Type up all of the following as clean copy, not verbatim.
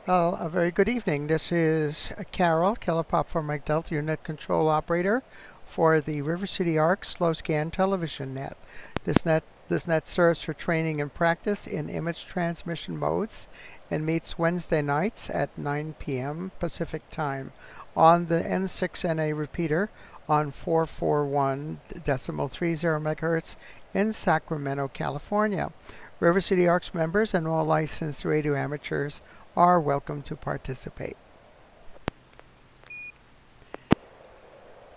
Well, a very good evening. This is Carol, Kellepop for Mike Delta, your net control operator for the River City Arc Slow Scan Television Net. This net serves for training and practice in image transmission modes and meets Wednesday nights at 9 p.m. Pacific Time on the N6NA repeater on 441.30 MHz in Sacramento, California. River City Arcs members and all licensed radio amateurs are welcome to participate.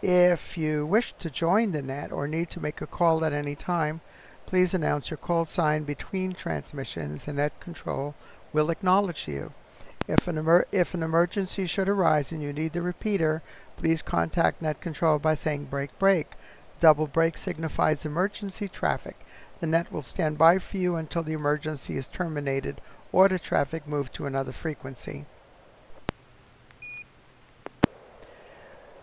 If you wish to join the net or need to make a call at any time, please announce your call sign between transmissions and net control will acknowledge you. If an emergency should arise and you need the repeater, please contact net control by saying break break. Double break signifies emergency traffic. The net will stand by for you until the emergency is terminated or the traffic moved to another frequency.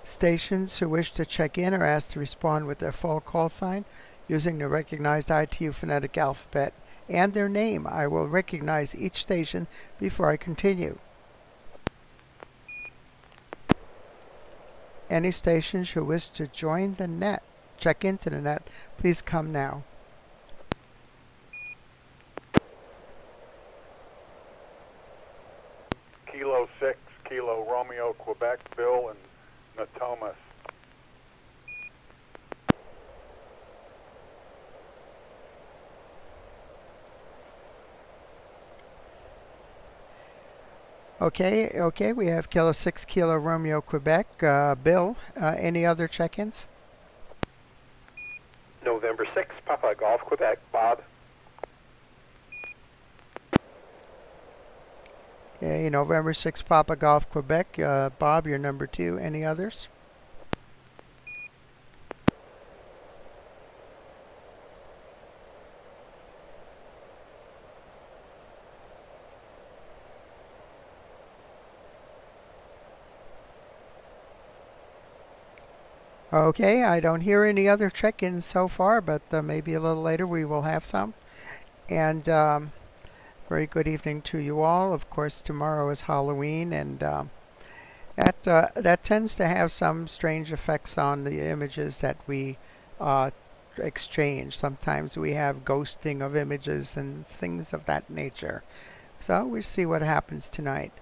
Stations who wish to check in are asked to respond with their full call sign using the recognized ITU phonetic alphabet and their name. I will recognize each station before I continue. Any stations who wish to join the net, check into the net, please come now. Kilo 6, Kilo Romeo, Quebec, Bill, and Natomas. Okay, we have Kilo 6, Kilo Romeo, Quebec. Bill, any other check-ins? November 6, Papa Golf, Quebec, Bob. Okay, November 6, Papa Golf, Quebec. Bob, you're number 2. Any others? Okay, I don't hear any other check-ins so far, but maybe a little later we will have some. And very good evening to you all. Of course, tomorrow is Halloween, and that tends to have some strange effects on the images that we exchange. Sometimes we have ghosting of images and things of that nature. So we'll see what happens tonight.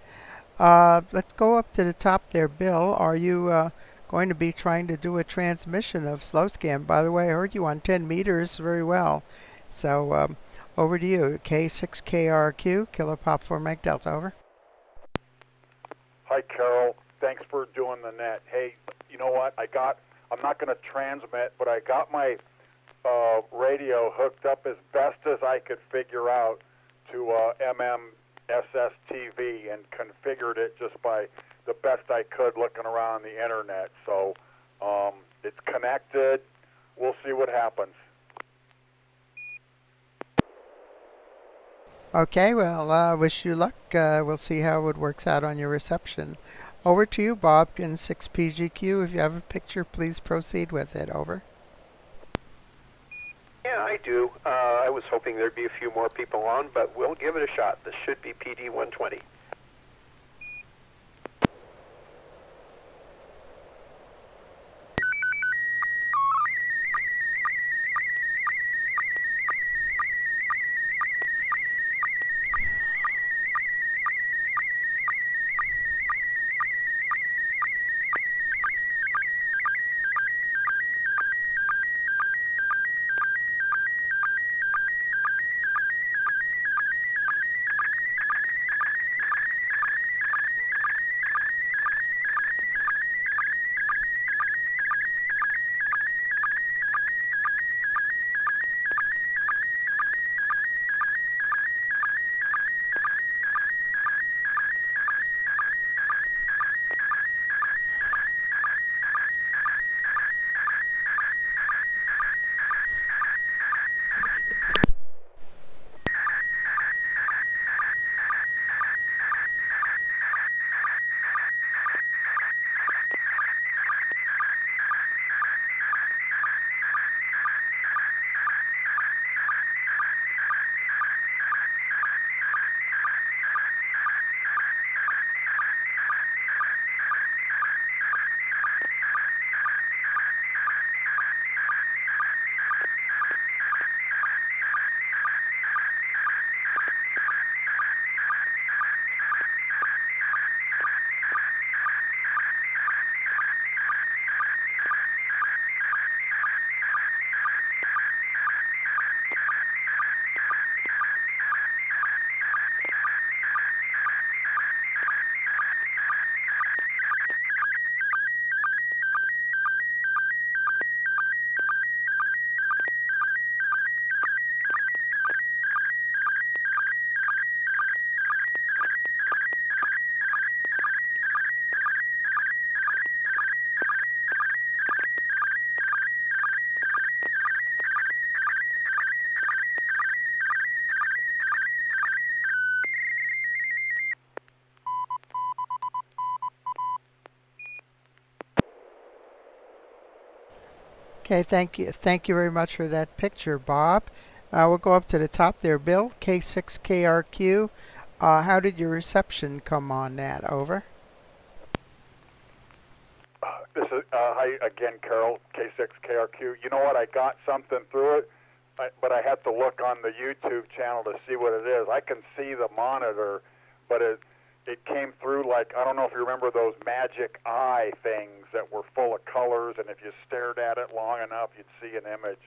Let's go up to the top there, Bill. Are you going to be trying to do a transmission of slow scan? By the way, I heard you on 10 meters very well. So over to you. K6KRQ, Killer Pop 4 Mike Delta, over. Hi, Carol. Thanks for doing the net. Hey, you know what? I'm not going to transmit, but I got my radio hooked up as best as I could figure out to SSTV and configured it just by the best I could looking around the internet. So it's connected. We'll see what happens. Okay, well, wish you luck. We'll see how it works out on your reception. Over to you, Bob, N6PGQ. If you have a picture, please proceed with it. Over. Yeah, I do. I was hoping there'd be a few more people on, but we'll give it a shot. This should be PD 120. Okay, thank you. Thank you very much for that picture, Bob. We'll go up to the top there, Bill. K6KRQ. How did your reception come on that? Over. This is hi again, Carol. K6KRQ. You know what? I got something through it, but I have to look on the YouTube channel to see what it is. I can see the monitor, but it came through like, I don't know if you remember those magic eye things that were full of colors, and if you stared at it long enough, you'd see an image.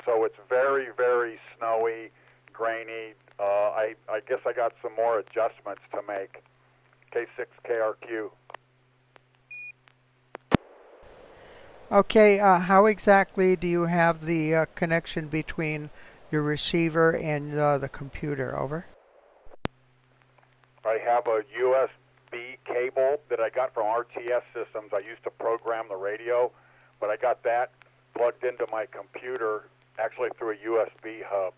So it's very, very snowy, grainy. I guess I got some more adjustments to make. K6KRQ. Okay, how exactly do you have the connection between your receiver and the computer? Over. I have a USB cable that I got from RTS Systems. I used to program the radio, but I got that plugged into my computer, actually through a USB hub.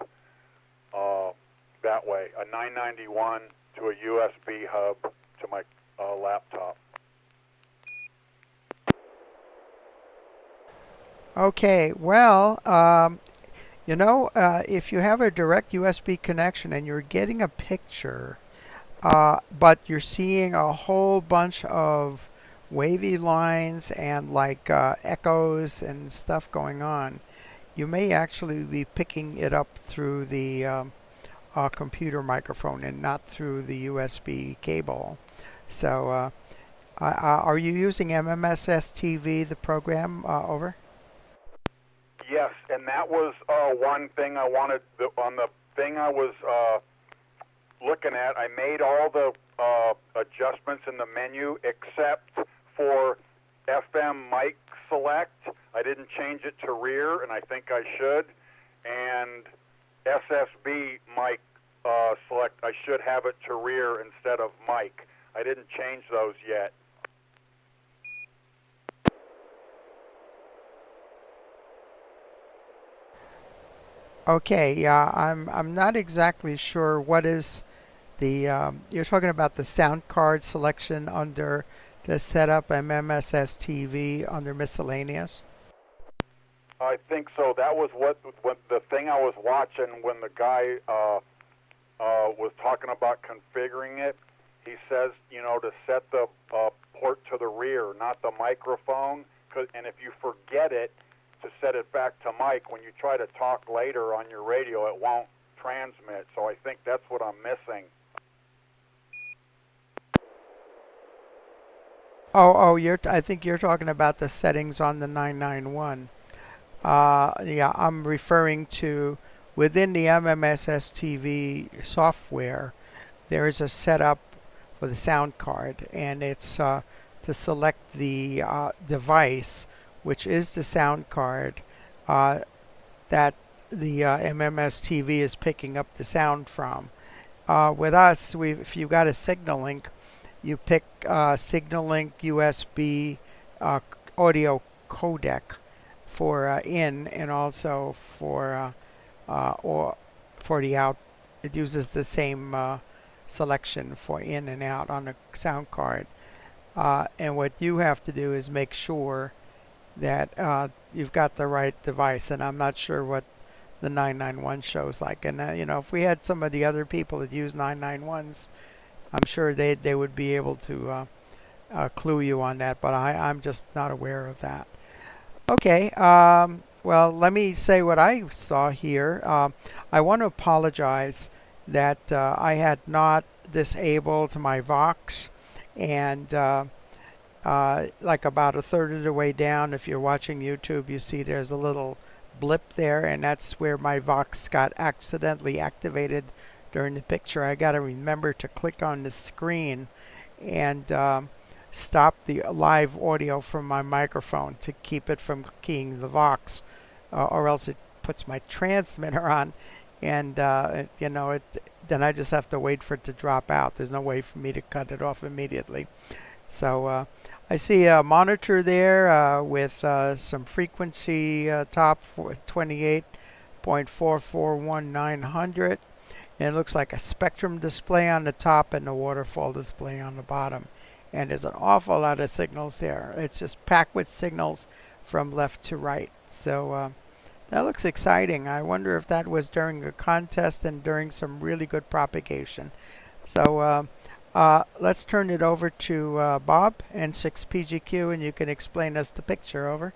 That way, a 991 to a USB hub to my laptop. Okay, well, if you have a direct USB connection and you're getting a picture, but you're seeing a whole bunch of wavy lines and like echoes and stuff going on, you may actually be picking it up through the computer microphone and not through the USB cable. So, are you using MMS STV, the program? Over? Yes, and that was one thing I wanted. On the thing I was looking at, I made all the adjustments in the menu except for FM mic select. I didn't change it to rear, and I think I should. And SSB mic select, I should have it to rear instead of mic. I didn't change those yet. Okay, yeah, I'm not exactly sure what is the you're talking about the sound card selection under the setup MMS STV under miscellaneous. I think so. That was what the thing I was watching when the guy was talking about configuring it. He says, to set the port to the rear, not the microphone. And if you forget it, to set it back to mic, when you try to talk later on your radio, it won't transmit. So I think that's what I'm missing. Oh, I think you're talking about the settings on the 991. Yeah, I'm referring to within the MMS STV software, there is a setup for the sound card, and it's to select the device, which is the sound card that the MMS TV is picking up the sound from. With us, if you got a signal link, you pick signal link USB audio codec for in, and also for or for the out. It uses the same selection for in and out on the sound card. And what you have to do is make sure that you've got the right device. And I'm not sure what the 991 shows like. And if we had some of the other people that use 991s, I'm sure they would be able to clue you on that. But I'm just not aware of that. Okay. Well, let me say what I saw here. I want to apologize that I had not disabled my Vox, and like about a third of the way down, if you're watching YouTube, you see there's a little blip there, and that's where my Vox got accidentally activated during the picture. I got to remember to click on the screen and stop the live audio from my microphone to keep it from keying the Vox, or else it puts my transmitter on, and then I just have to wait for it to drop out. There's no way for me to cut it off immediately. So I see a monitor there with some frequency top for 28.441900, and it looks like a spectrum display on the top and a waterfall display on the bottom. And there's an awful lot of signals there. It's just packed with signals from left to right. So that looks exciting. I wonder if that was during a contest and during some really good propagation. So let's turn it over to Bob, N6PGQ, and you can explain us the picture. Over.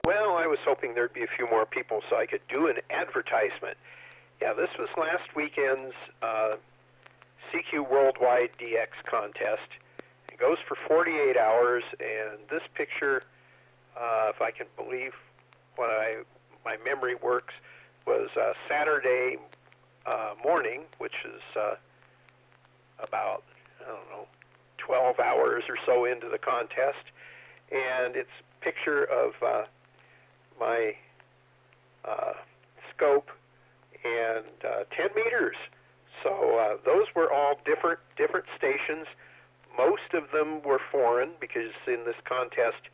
Well, I was hoping there'd be a few more people so I could do an advertisement. Yeah, this was last weekend's CQ Worldwide DX contest. It goes for 48 hours, and this picture, if I can believe my memory works, was Saturday morning, which is about, I don't know, 12 hours or so into the contest. And it's a picture of my scope and 10 meters. So those were all different stations. Most of them were foreign because in this contest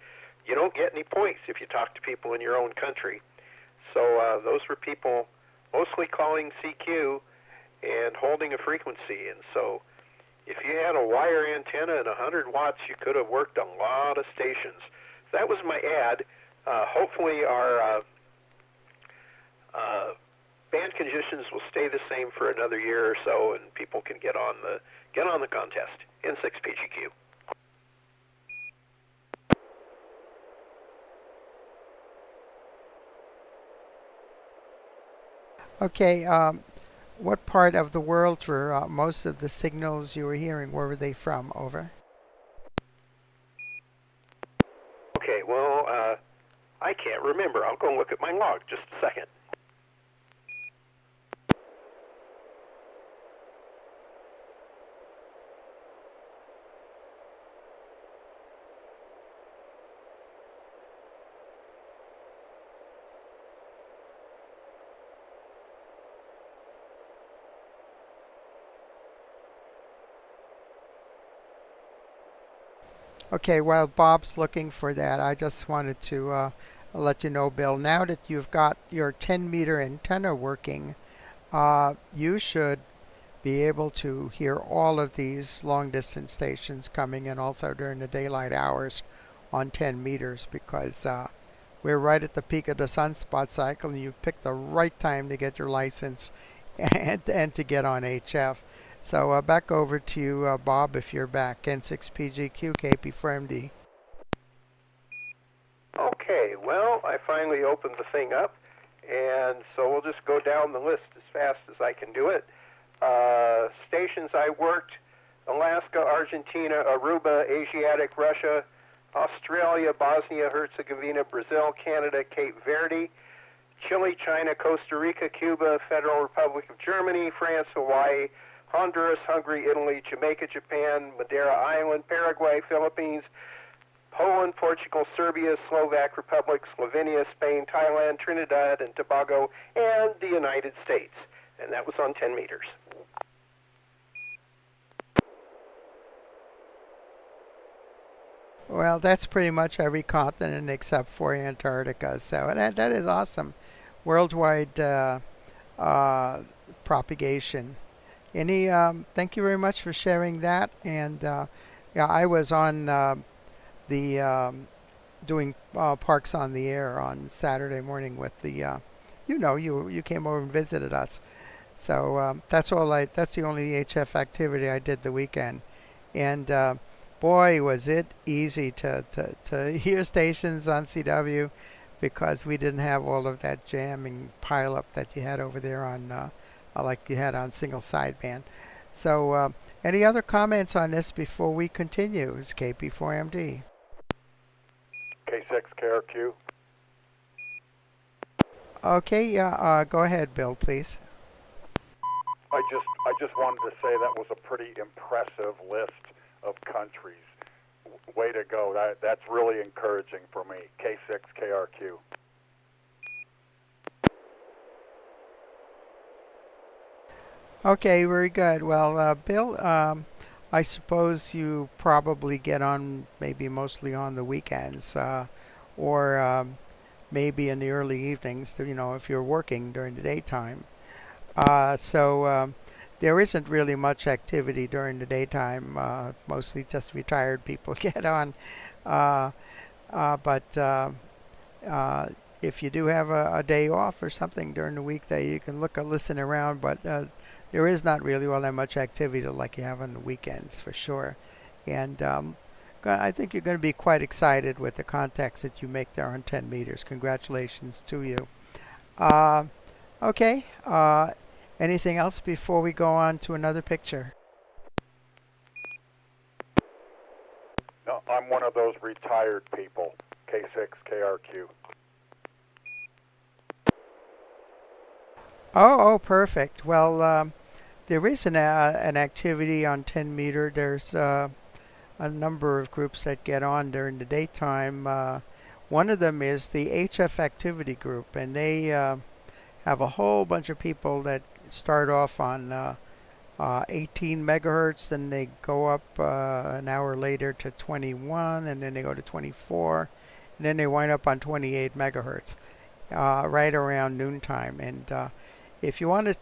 you don't get any points if you talk to people in your own country. So those were people mostly calling CQ and holding a frequency. And so if you had a wire antenna and 100 watts, you could have worked a lot of stations. So that was my ad. Hopefully our band conditions will stay the same for another year or so, and people can get on the contest. N6PGQ. Okay. What part of the world were most of the signals you were hearing? Where were they from? Over. Okay. Well, I can't remember. I'll go and look at my log. Just a second. Okay, while Bob's looking for that, I just wanted to let you know, Bill, now that you've got your 10-meter antenna working, you should be able to hear all of these long-distance stations coming in also during the daylight hours on 10 meters because we're right at the peak of the sunspot cycle and you picked the right time to get your license and to get on HF. So back over to you, Bob, if you're back. N6PGQ, KP4MD. Okay, well, I finally opened the thing up, and so we'll just go down the list as fast as I can do it. Stations I worked: Alaska, Argentina, Aruba, Asiatic, Russia, Australia, Bosnia, Herzegovina, Brazil, Canada, Cape Verde, Chile, China, Costa Rica, Cuba, Federal Republic of Germany, France, Hawaii, Honduras, Hungary, Italy, Jamaica, Japan, Madeira Island, Paraguay, Philippines, Poland, Portugal, Serbia, Slovak Republic, Slovenia, Spain, Thailand, Trinidad and Tobago, and the United States. And that was on 10 meters. Well, that's pretty much every continent except for Antarctica. So that is awesome. Worldwide propagation. Thank you very much for sharing that. And yeah, I was on the doing Parks on the Air on Saturday morning with the, you came over and visited us. So that's the only HF activity I did the weekend. And boy, was it easy to hear stations on CW because we didn't have all of that jamming pileup that you had over there on like you had on single sideband. So any other comments on this before we continue? It's KP4MD. K6KRQ. Okay, yeah, go ahead, Bill, please. I just wanted to say that was a pretty impressive list of countries. Way to go. That's really encouraging for me. K6KRQ. Okay, very good. Well, Bill, I suppose you probably get on maybe mostly on the weekends, or maybe in the early evenings, if you're working during the daytime. So there isn't really much activity during the daytime. Mostly just retired people get on. But if you do have a day off or something during the weekday, you can look or listen around. But there is not really all that much activity like you have on the weekends for sure. And I think you're going to be quite excited with the contacts that you make there on 10 meters. Congratulations to you. Uh, okay. Anything else before we go on to another picture? No, I'm one of those retired people, K6KRQ. Oh, perfect. Well, there is an activity on 10 meter. There's a number of groups that get on during the daytime. One of them is the HF activity group, and they have a whole bunch of people that start off on 18 megahertz, then they go up an hour later to 21, and then they go to 24, and then they wind up on 28 megahertz right around noontime. And if you want to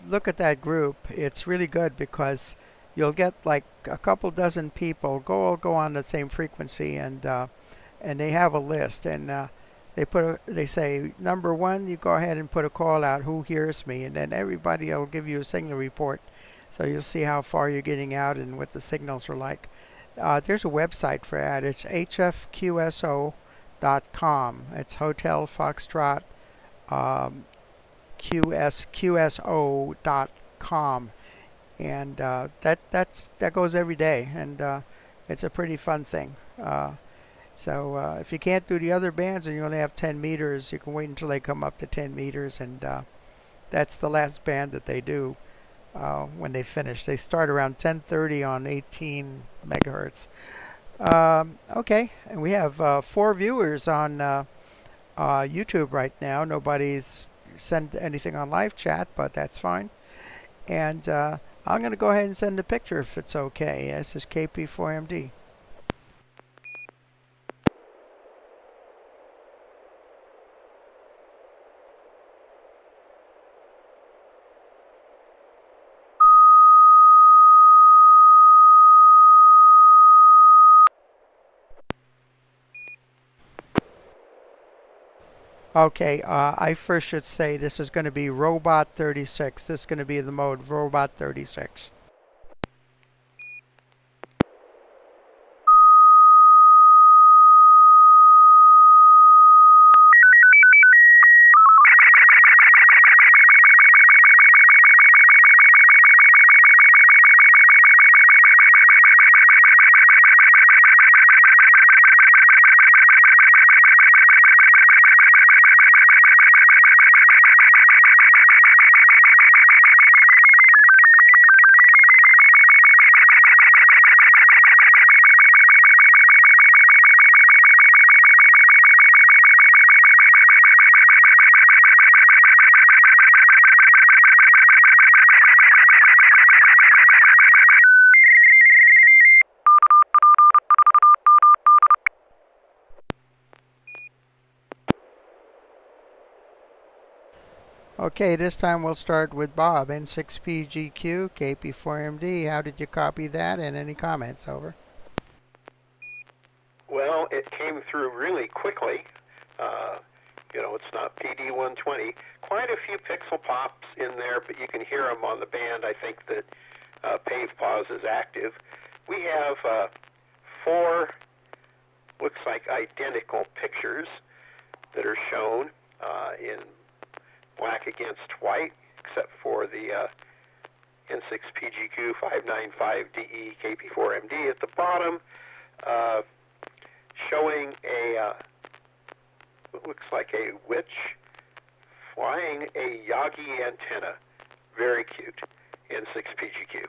look at that group, it's really good because you'll get like a couple dozen people go on the same frequency, and they have a list, and they say number one, you go ahead and put a call out, who hears me, and then everybody will give you a signal report, so you'll see how far you're getting out and what the signals are like. There's a website for that. It's hfqso.com. It's Hotel Foxtrot QSO.com, and that goes every day, and it's a pretty fun thing. So if you can't do the other bands and you only have 10 meters, you can wait until they come up to 10 meters, and that's the last band that they do when they finish. They start around 10:30 on 18 megahertz. Okay, and we have 4 viewers on YouTube right now. Nobody's sent anything on live chat, but that's fine. And I'm going to go ahead and send a picture if it's okay. This is KP4MD. Okay, I first should say this is going to be Robot 36. This is going to be the mode Robot 36. Okay, this time we'll start with Bob, N6PGQ, KP4MD. How did you copy that, and any comments? Over. Well, it came through really quickly. It's not PD120. Quite a few pixel pops in there, but you can hear them on the band. I think that Pave Pause is active. We have 4, looks like identical pictures that are shown in black against white, except for the N6PGQ 595DE KP4MD at the bottom, showing what looks like a witch flying a Yagi antenna. Very cute. N6PGQ.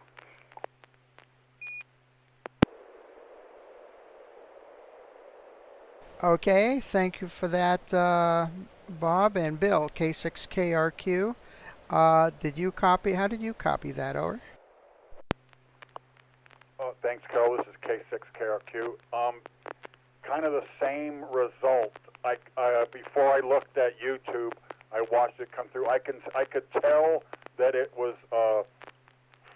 Okay, thank you for that, Bob and Bill, K6KRQ. Did you copy? How did you copy that? Over. Thanks, Carol. This is K6KRQ. Kind of the same result. Before I looked at YouTube, I watched it come through. I could tell that it was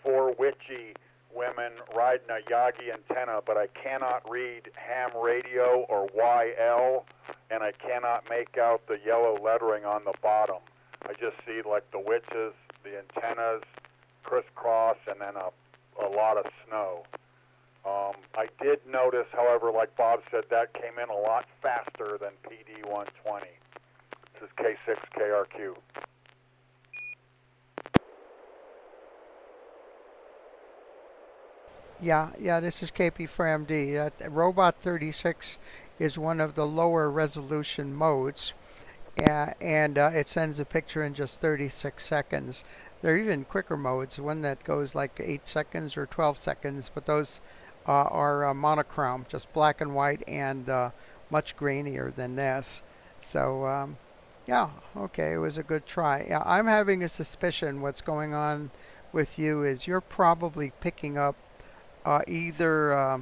for witchy women riding a Yagi antenna, but I cannot read ham radio or YL, and I cannot make out the yellow lettering on the bottom. I just see like the witches, the antennas, crisscross, and then a lot of snow. I did notice, however, like Bob said, that came in a lot faster than PD 120. This is K6KRQ. Yeah, this is KP4MD. Robot 36 is one of the lower resolution modes, and it sends a picture in just 36 seconds. There are even quicker modes, one that goes like 8 seconds or 12 seconds, but those are monochrome, just black and white, and much grainier than this. So, yeah, okay, it was a good try. Yeah, I'm having a suspicion what's going on with you is you're probably picking up either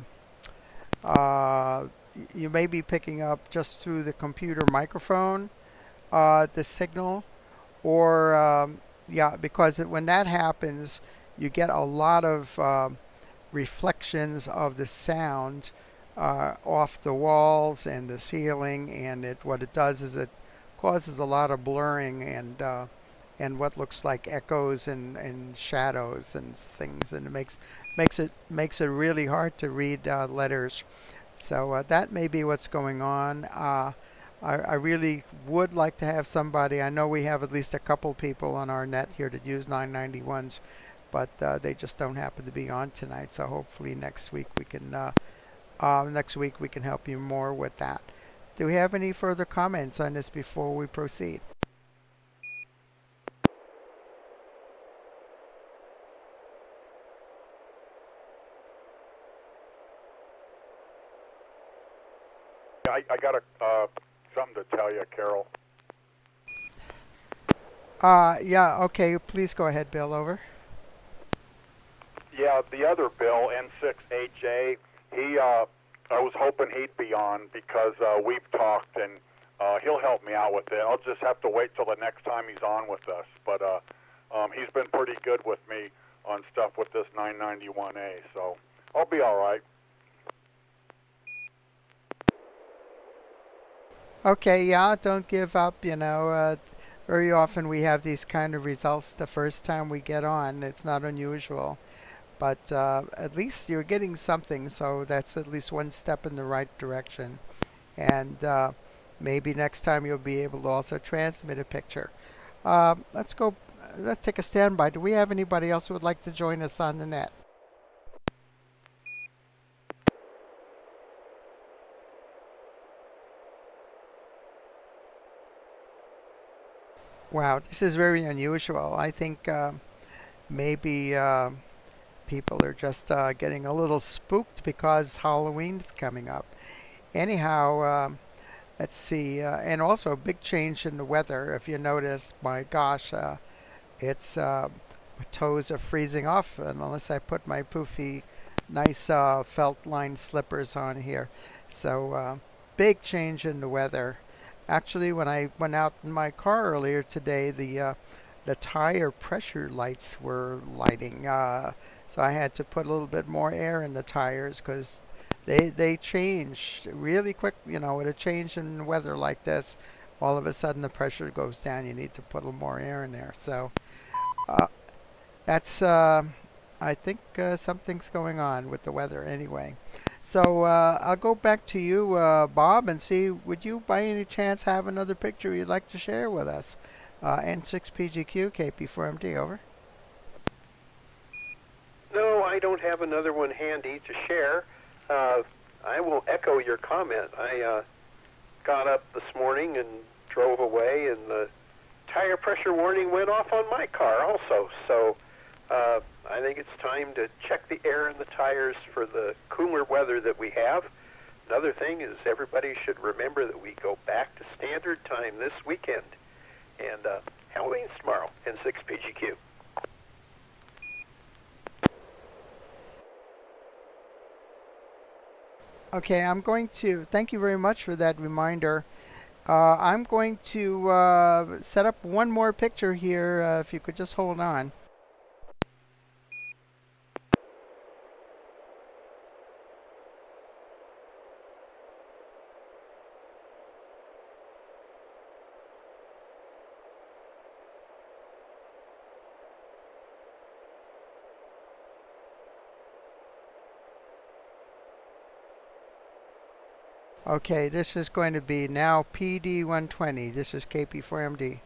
uh, you may be picking up just through the computer microphone the signal, or yeah, because when that happens, you get a lot of reflections of the sound off the walls and the ceiling, and what it does is it causes a lot of blurring and what looks like echoes and shadows and things, and it makes it really hard to read letters. So that may be what's going on. I really would like to have somebody. I know we have at least a couple people on our net here that use 991s, but they just don't happen to be on tonight. So hopefully next week we can help you more with that. Do we have any further comments on this before we proceed? I got something to tell you, Carol. Yeah, okay, please go ahead, Bill, over. Yeah, the other Bill, N6NA, I was hoping he'd be on because we've talked, and he'll help me out with it. I'll just have to wait till the next time he's on with us. But he's been pretty good with me on stuff with this 991A, so I'll be all right. Okay, yeah, don't give up, very often we have these kind of results the first time we get on. It's not unusual. But at least you're getting something, so that's at least one step in the right direction. And maybe next time you'll be able to also transmit a picture. Let's take a standby. Do we have anybody else who would like to join us on the net? Wow, this is very unusual. I think maybe people are just getting a little spooked because Halloween's coming up. Anyhow, let's see, and also a big change in the weather. If you notice, my gosh, my toes are freezing off, and unless I put my poofy, nice felt lined slippers on here. So, big change in the weather. Actually, when I went out in my car earlier today, the tire pressure lights were lighting. So I had to put a little bit more air in the tires because they change really quick. With a change in weather like this, all of a sudden the pressure goes down. You need to put a little more air in there. So uh, that's I think something's going on with the weather anyway. So I'll go back to you, Bob, and see, would you by any chance have another picture you'd like to share with us? N6PGQ, KP4MD, over. No, I don't have another one handy to share. I will echo your comment. I got up this morning and drove away, and the tire pressure warning went off on my car also. So I think it's time to check the air in the tires for the cooler weather that we have. Another thing is everybody should remember that we go back to standard time this weekend. And Halloween's tomorrow, N6PGQ. Okay, I'm going to thank you very much for that reminder. I'm going to set up one more picture here, if you could just hold on. Okay, this is going to be now PD120. This is KP4MD.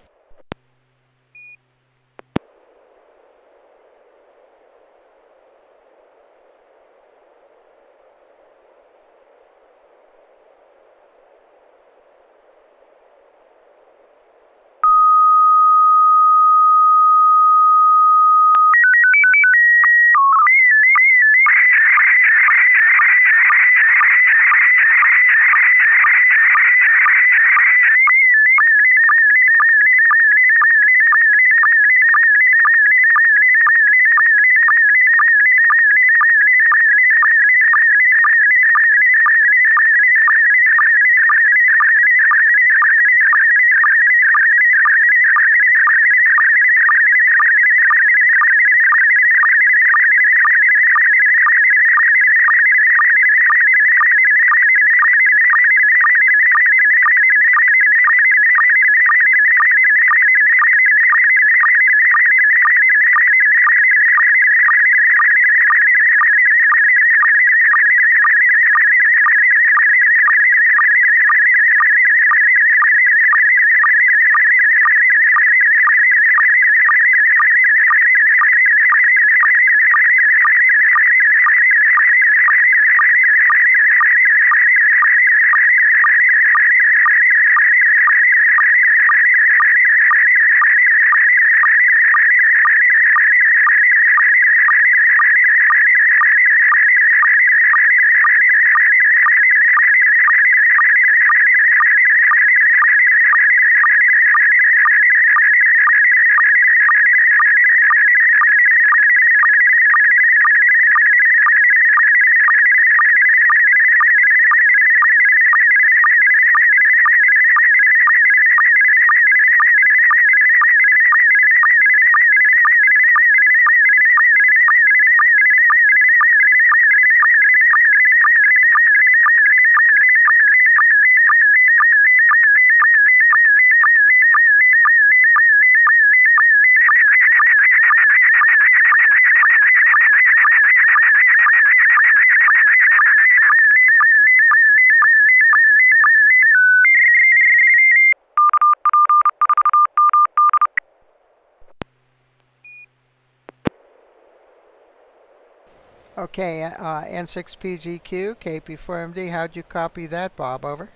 Okay, N6PGQ, KP4MD. How'd you copy that, Bob? Over.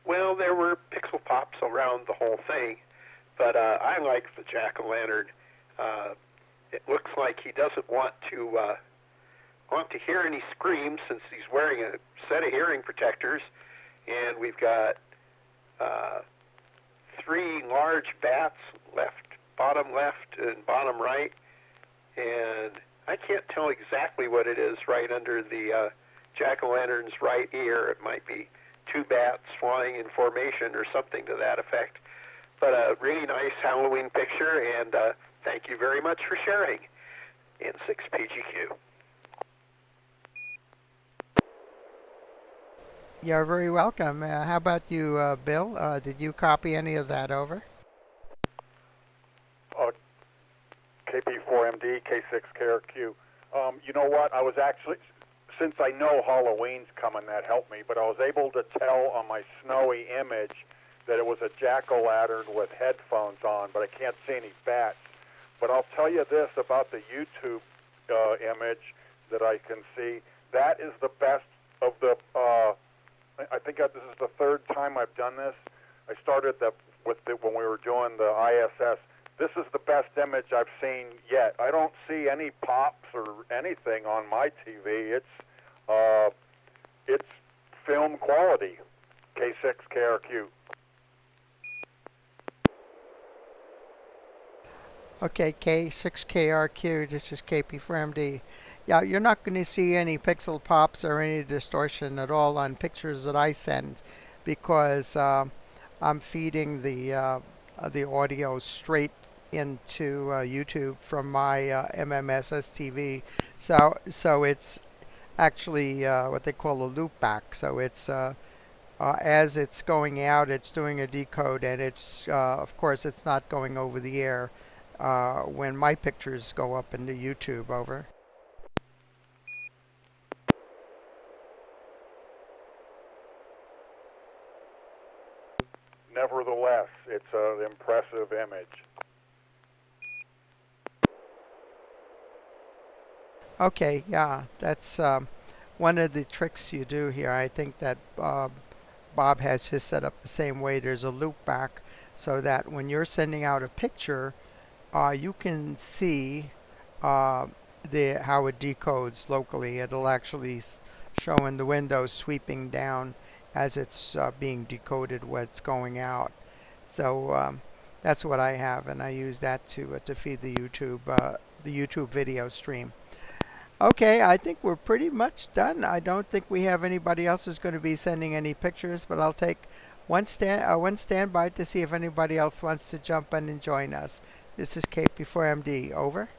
Well, there were pixel pops around the whole thing, but I like the jack-o'-lantern. It looks like he doesn't want to hear any screams since he's wearing a set of hearing protectors, and we've got 3 large bats, bottom left and bottom right, and I can't tell exactly what it is right under the jack-o'-lantern's right ear. It might be 2 bats flying in formation or something to that effect. But a really nice Halloween picture, and thank you very much for sharing in 6PGQ. You're very welcome. How about you, Bill? Did you copy any of that over? KP4MD, K6KRQ. You know what? I was actually, since I know Halloween's coming, that helped me, but I was able to tell on my snowy image that it was a jack-o'-lantern with headphones on, but I can't see any bats. But I'll tell you this about the YouTube image that I can see. That is the best of the, I think this is the 3rd time I've done this. I started when we were doing the ISS. This is the best image I've seen yet. I don't see any pops or anything on my TV. It's film quality. K6KRQ. Okay, K6KRQ, this is KP4MD. Yeah, you're not going to see any pixel pops or any distortion at all on pictures that I send because I'm feeding the audio straight into YouTube from my MMS STV. So it's actually what they call a loop back. So it's as it's going out, it's doing a decode, and it's of course it's not going over the air when my pictures go up into YouTube. Over. it's an impressive image. Okay, yeah, that's one of the tricks you do here. I think that Bob has his set up the same way. There's a loop back so that when you're sending out a picture, you can see uh, how it decodes locally. It'll actually show in the window sweeping down as it's being decoded what's going out. So that's what I have, and I use that to feed the YouTube video stream. Okay, I think we're pretty much done. I don't think we have anybody else who's going to be sending any pictures, but I'll take one standby to see if anybody else wants to jump in and join us. This is KP4MD. Over.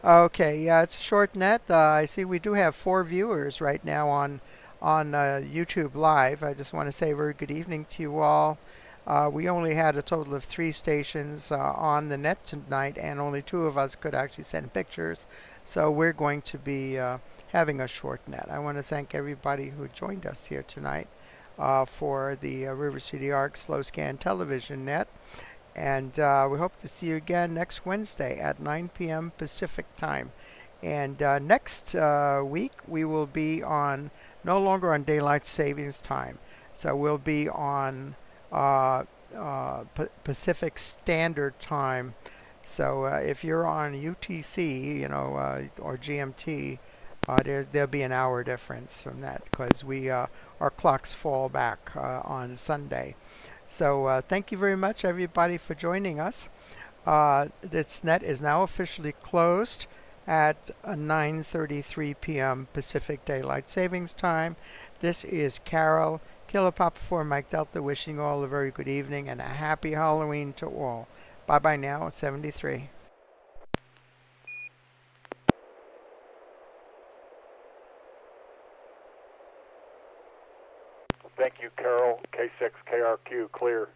Okay, yeah, it's a short net. I see we do have 4 viewers right now on YouTube Live. I just want to say very good evening to you all. We only had a total of 3 stations on the net tonight, and only 2 of us could actually send pictures. So we're going to be having a short net. I want to thank everybody who joined us here tonight for the River City Arc Slow Scan Television Net. And we hope to see you again next Wednesday at 9 p.m. Pacific time. And next week we will be no longer on daylight savings time. So we'll be on Pacific Standard Time. So if you're on UTC, or GMT, there'll be an hour difference from that because our clocks fall back on Sunday. So thank you very much, everybody, for joining us. This net is now officially closed at 9:33 p.m. Pacific Daylight Savings Time. This is Carol, Kilo Papa 4 Mike Delta, wishing you all a very good evening and a happy Halloween to all. Bye-bye now at 73. Thank you, Carol. K6KRQ, clear.